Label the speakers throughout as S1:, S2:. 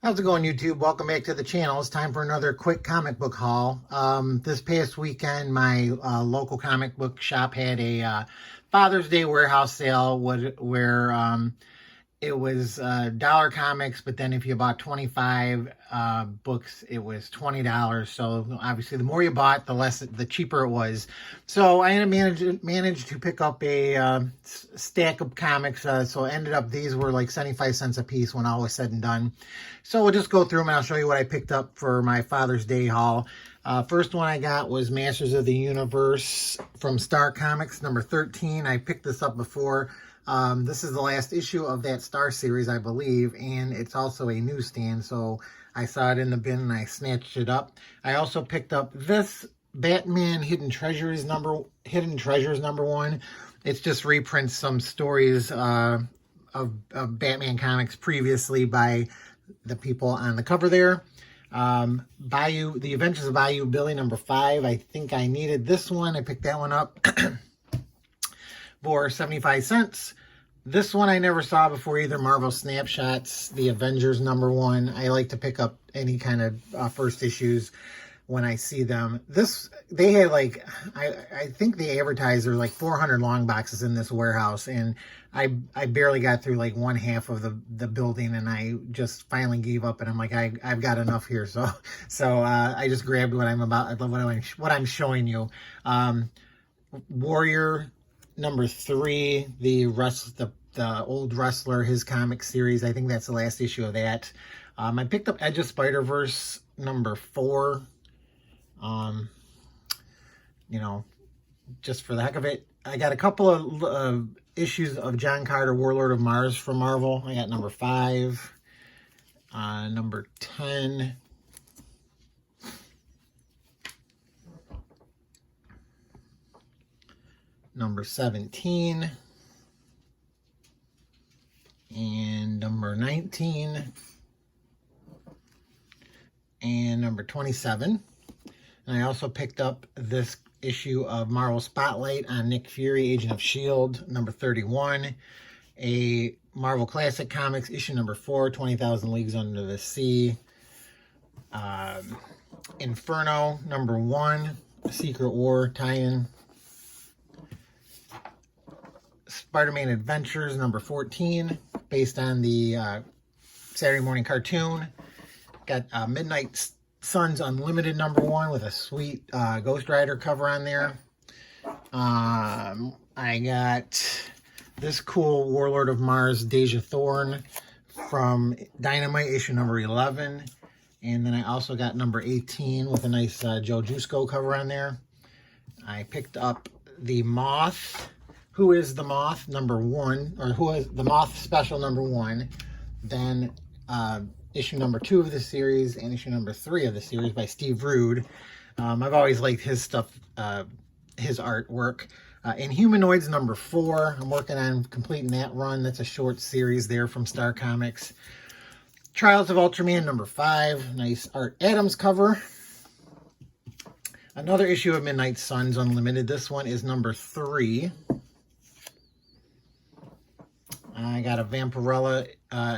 S1: How's it going, YouTube? Welcome back to the channel. It's time for another quick comic book haul. This past weekend, my local comic book shop had a Father's Day warehouse sale where it was dollar comics, but then if you bought 25 books, it was $20. So obviously, the more you bought, the cheaper it was. So I managed to pick up a stack of comics. So ended up these were like 75 cents a piece when all was said and done. So we'll just go through them and I'll show you what I picked up for my Father's Day haul. First one I got was Masters of the Universe from Star Comics, number 13. I picked this up before. This is the last issue of that Star series, I believe, and it's also a newsstand, so I saw it in the bin and I snatched it up. I also picked up this Batman Hidden Treasures number 1. It's just reprints some stories of Batman comics previously by the people on the cover there. The Adventures of Bayou Billy number 5. I think I needed this one. I picked that one up for 75 cents. This one I never saw before either. Marvel Snapshots, The Avengers number 1. I like to pick up any kind of first issues when I see them. They had like, I think they advertised there's like 400 long boxes in this warehouse, and I barely got through like one half of the building, and I just finally gave up, and I'm like, I've got enough here. So I just grabbed what I'm showing you. Warrior number 3, the old wrestler, his comic series. I think that's the last issue of that. I picked up Edge of Spider-Verse number 4. Just for the heck of it. I got a couple of issues of John Carter, Warlord of Mars from Marvel. I got number 5, number 10, number 17, and number 19, and number 27. And I also picked up this issue of Marvel Spotlight on Nick Fury, Agent of S.H.I.E.L.D., number 31. A Marvel Classic Comics, issue number 4, 20,000 Leagues Under the Sea. Inferno, number 1, Secret War tie-in. Spider-Man Adventures, number 14, based on the Saturday morning cartoon. Got Midnight Suns Unlimited number 1 with a sweet Ghost Rider cover on there. I got this cool Warlord of Mars Deja Thorne from Dynamite, issue number 11. And then I also got number 18 with a nice Joe Jusko cover on there. I picked up the Moth. Who is the Moth number 1, or Who is the Moth special number 1. Then issue number 2 of the series and issue number 3 of the series by Steve Rude. I've always liked his stuff, his artwork. Inhumanoids number 4. I'm working on completing that run. That's a short series there from Star Comics. Trials of Ultraman number 5. Nice Art Adams cover. Another issue of Midnight Suns Unlimited. This one is number 3. I got a Vampirella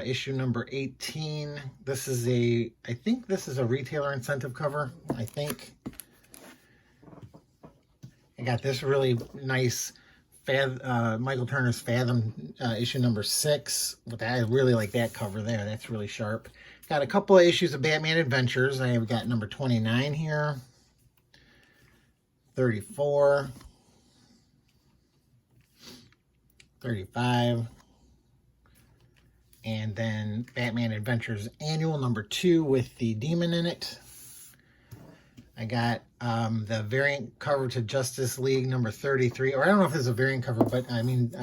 S1: issue number 18. This is I think this is a retailer incentive cover, I think. I got this really nice Michael Turner's Fathom issue number 6. I really like that cover there. That's really sharp. Got a couple of issues of Batman Adventures. I've got number 29 here. 34. 35. And then Batman Adventures Annual number 2 with the demon in it. I got the variant cover to Justice League number 33. Or I don't know if it's a variant cover, but I mean,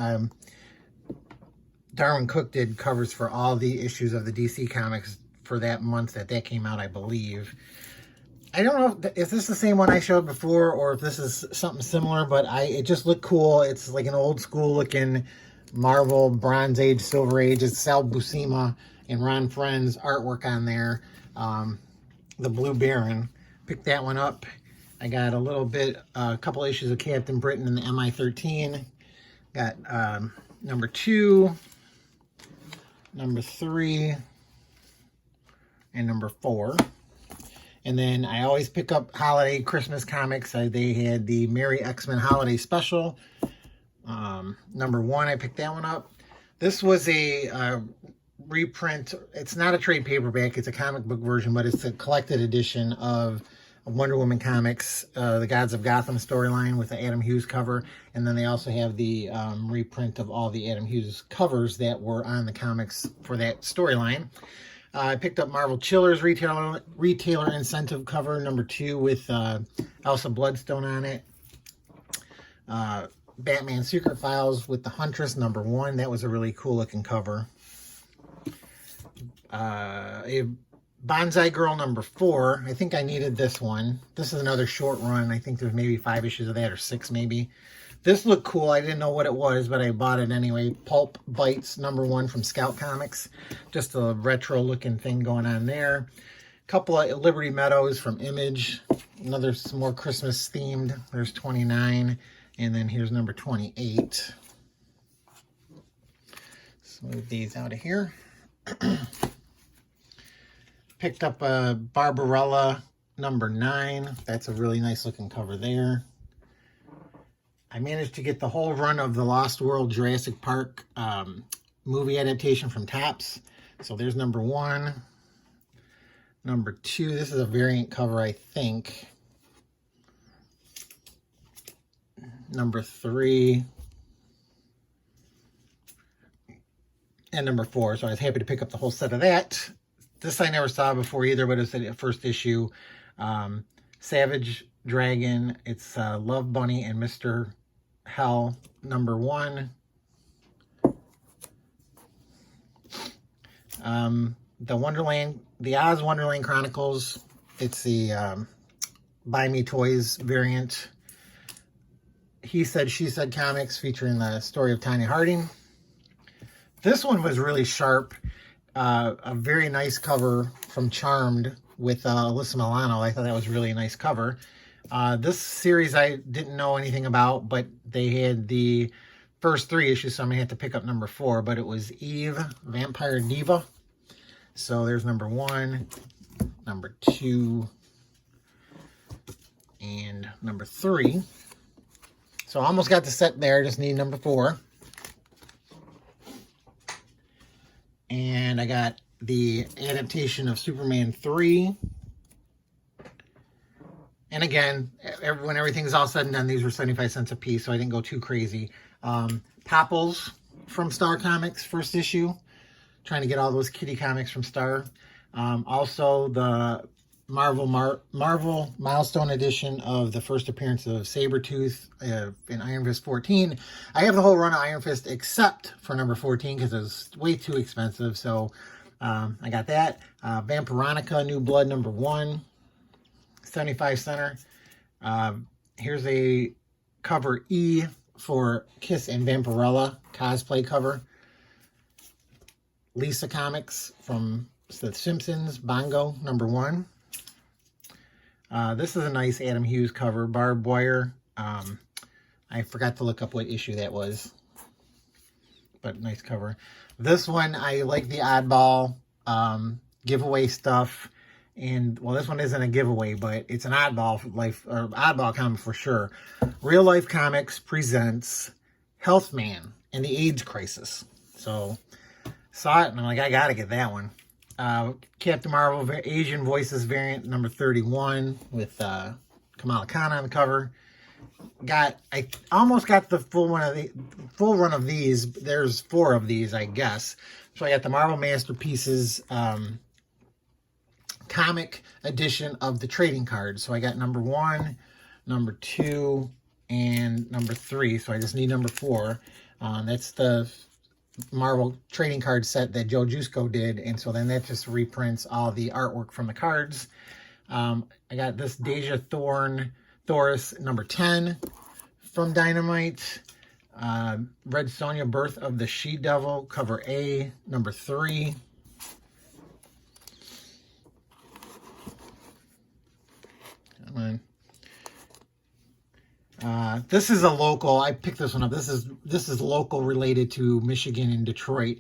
S1: Darwin Cook did covers for all the issues of the DC Comics for that month that came out, I believe. I don't know if this is the same one I showed before or if this is something similar, but it just looked cool. It's like an old school looking Marvel Bronze Age, Silver Age. It's Sal Buscema and Ron Friend's artwork on there. The Blue Baron. Picked that one up. I got a couple issues of Captain Britain and the MI-13. Got number 2, number 3, and number 4. And then I always pick up holiday Christmas comics. They had the Merry X-Men Holiday Special. Number 1, I picked that one up. This was a reprint. It's not a trade paperback. It's a comic book version, but it's a collected edition of Wonder Woman comics, the Gods of Gotham storyline with the Adam Hughes cover. And then they also have the reprint of all the Adam Hughes covers that were on the comics for that storyline. I picked up Marvel Chillers retailer incentive cover number 2 with Elsa Bloodstone on it. Batman Secret Files with the Huntress number 1. That was a really cool looking cover. A Bonsai Girl number 4. I think I needed this one. This is another short run. I think there's maybe 5 issues of that, or 6 maybe. This looked cool. I didn't know what it was, but I bought it anyway. Pulp Bites number 1 from Scout Comics. Just a retro looking thing going on there. Couple of Liberty Meadows from Image. Some more Christmas themed. There's 29. And then here's number 28. Let's move these out of here. Picked up a Barbarella number 9. That's a really nice looking cover there. I managed to get the whole run of the Lost World Jurassic Park movie adaptation from Topps. So there's number 1. Number 2, this is a variant cover, I think. Number 3. And number 4. So I was happy to pick up the whole set of that. This I never saw before either, but it's the first issue. Savage Dragon. It's Love Bunny and Mr. Hell number 1. The Oz Wonderland Chronicles. It's the Buy Me Toys variant. He Said, She Said comics featuring the story of Tanya Harding. This one was really sharp. A very nice cover from Charmed with Alyssa Milano. I thought that was really a nice cover. This series I didn't know anything about, but they had the first 3 issues, so I'm going to have to pick up number 4. But it was Eve, Vampire Diva. So there's number 1, number 2, and number 3. So I almost got the set there, just need number 4. And I got the adaptation of Superman 3. And again, when everything's all said and done, these were 75 cents a piece, so I didn't go too crazy. Popples from Star Comics, first issue. Trying to get all those kitty comics from Star. Also, the Marvel Milestone edition of the first appearance of Sabretooth in Iron Fist 14. I have the whole run of Iron Fist except for number 14 because it was way too expensive. So I got that. Vampironica New Blood number 1. 75 center. Here's a cover E for Kiss and Vampirella cosplay cover. Lisa Comics from The Simpsons, Bongo number 1. This is a nice Adam Hughes cover, barbed wire. I forgot to look up what issue that was, but nice cover. This one, I like the oddball giveaway stuff. And, well, this one isn't a giveaway, but it's an oddball comic for sure. Real Life Comics presents Health Man and the AIDS Crisis. So, saw it, and I'm like, I gotta get that one. Captain Marvel Asian Voices variant number 31 with Kamala Khan on the cover. I almost got the full run of these. There's 4 of these, I guess. So I got the Marvel Masterpieces comic edition of the trading cards. So I got number 1, number 2, and number 3. So I just need number 4. That's the Marvel trading card set that Joe Jusko did, and so then that just reprints all the artwork from the cards. I got this Deja Thoris number 10 from Dynamite. Red Sonja Birth of the She-Devil cover A number 3. Come on. This is a local. I picked this one up. This is local related to Michigan and Detroit.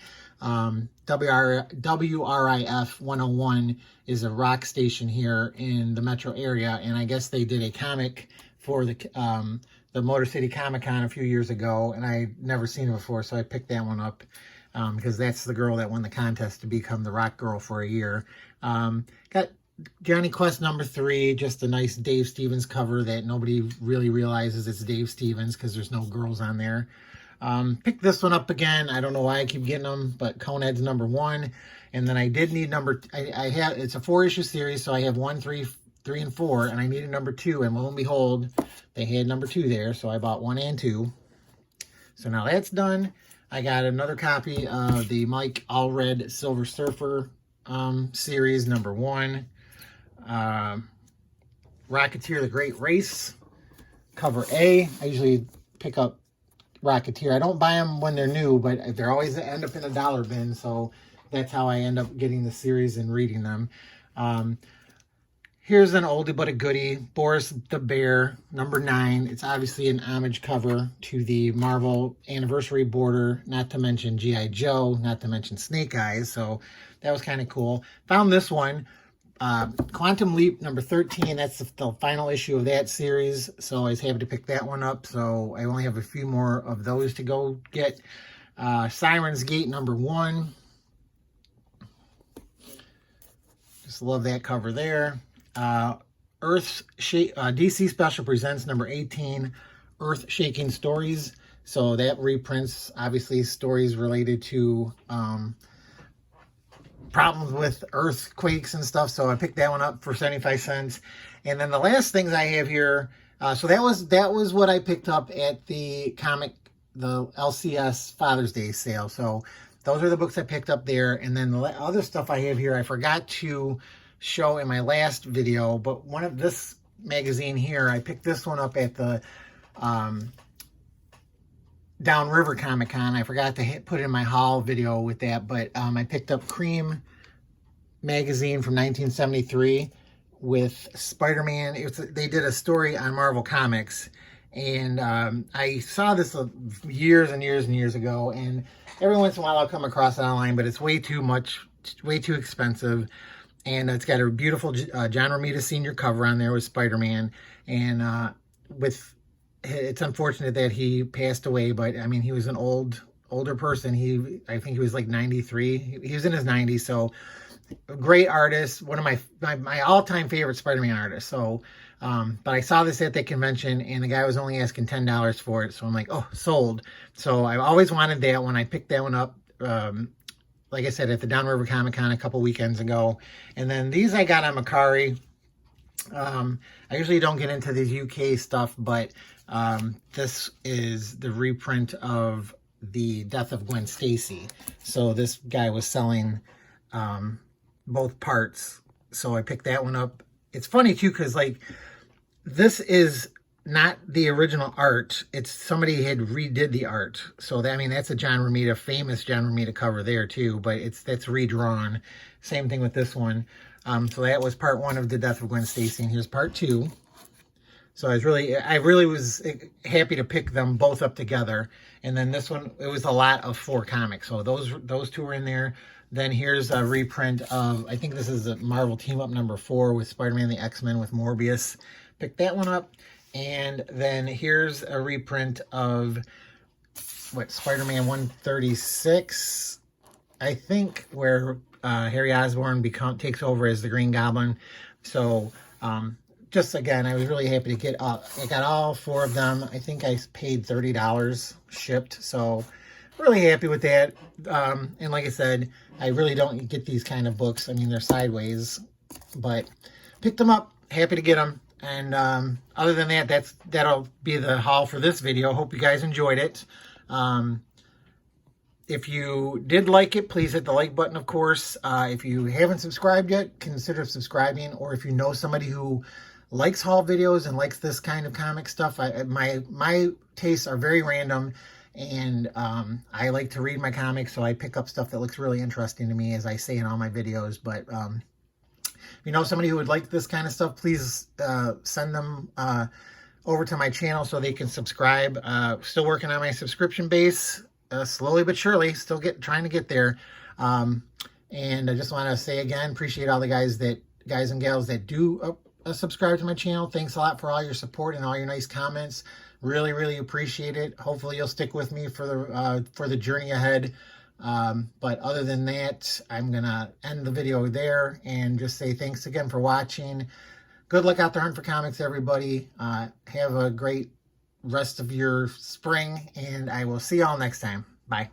S1: WRIF 101 is a rock station here in the metro area, and I guess they did a comic for the Motor City Comic Con a few years ago, and I'd never seen it before, so I picked that one up because that's the girl that won the contest to become the rock girl for a year. Got Johnny Quest #3, just a nice Dave Stevens cover that nobody really realizes it's Dave Stevens because there's no girls on there. Picked this one up again. I don't know why I keep getting them, but Coned's #1. And then I did need it's a 4-issue series, so I have 1, 3, and 4, and I needed #2, and lo and behold, they had #2 there, so I bought 1 and 2. So now that's done. I got another copy of the Mike Allred Silver Surfer series #1. Rocketeer The Great Race, cover A. I usually pick up Rocketeer. I don't buy them when they're new, but they're always end up in a dollar bin, so that's how I end up getting the series and reading them. Here's an oldie but a goodie, Boris the Bear, #9. It's obviously an homage cover to the Marvel Anniversary Border, not to mention G.I. Joe, not to mention Snake Eyes, so that was kind of cool. Found this one, Quantum Leap #13. That's the final issue of that series, so I was happy to pick that one up. So I only have a few more of those to go get. Siren's Gate #1. Just love that cover there. DC Special Presents #18, Earth Shaking Stories. So that reprints, obviously, stories related to problems with earthquakes and stuff. So I picked that one up for 75 cents. And then the last things I have here, so that was what I picked up at the LCS Father's Day sale. So those are the books I picked up there. And then the other stuff I have here, I forgot to show in my last video, but one of this magazine here, I picked this one up at the Downriver Comic Con. I forgot to put in my haul video with that, but I picked up Cream magazine from 1973 with Spider-Man. They did a story on Marvel Comics, and I saw this years and years and years ago, and every once in a while I'll come across it online, but it's way too much, way too expensive. And it's got a beautiful John Romita Sr. cover on there with Spider-Man. And it's unfortunate that he passed away, but I mean, he was an older person. I think he was like 93. He was in his 90s, so a great artist. One of my all-time favorite Spider-Man artists. So, but I saw this at the convention, and the guy was only asking $10 for it. So I'm like, oh, sold. So I always wanted that one. I picked that one up. Like I said, at the Downriver Comic Con a couple weekends ago. And then these I got on Mercari. I usually don't get into these UK stuff, but this is the reprint of The Death of Gwen Stacy. So this guy was selling both parts. So I picked that one up. It's funny too, because like this is not the original art. It's somebody had redid the art. So that, I mean, that's a John Romita, famous John Romita cover there too, but that's redrawn. Same thing with this one. So that was part 1 of The Death of Gwen Stacy, and here's part 2. So I really was happy to pick them both up together. And then this one, it was a lot of 4 comics. So those 2 were in there. Then here's a reprint of, I think this is a Marvel Team Up #4 with Spider-Man, the X-Men with Morbius. Picked that one up. And then here's a reprint of Spider-Man 136, I think, where Harry Osborn takes over as the Green Goblin. So just again, I was really happy to get I got all 4 of them. I think I paid $30 shipped. So really happy with that. And like I said, I really don't get these kind of books. I mean, they're sideways, but picked them up. Happy to get them. And other than that, that'll be the haul for this video. Hope you guys enjoyed it. If you did like it, please hit the like button, of course. If you haven't subscribed yet, consider subscribing. Or if you know somebody who likes haul videos and likes this kind of comic stuff, my tastes are very random. And I like to read my comics, so I pick up stuff that looks really interesting to me, as I say in all my videos. But if you know somebody who would like this kind of stuff, please send them over to my channel so they can subscribe. Still working on my subscription base, slowly but surely. Still trying to get there. And I just want to say again, appreciate all the guys and gals that do subscribe to my channel. Thanks a lot for all your support and all your nice comments. Really, really appreciate it. Hopefully you'll stick with me for the journey ahead. But other than that, I'm going to end the video there and just say thanks again for watching. Good luck out there hunting for comics, everybody. Have a great rest of your spring, and I will see y'all next time. Bye.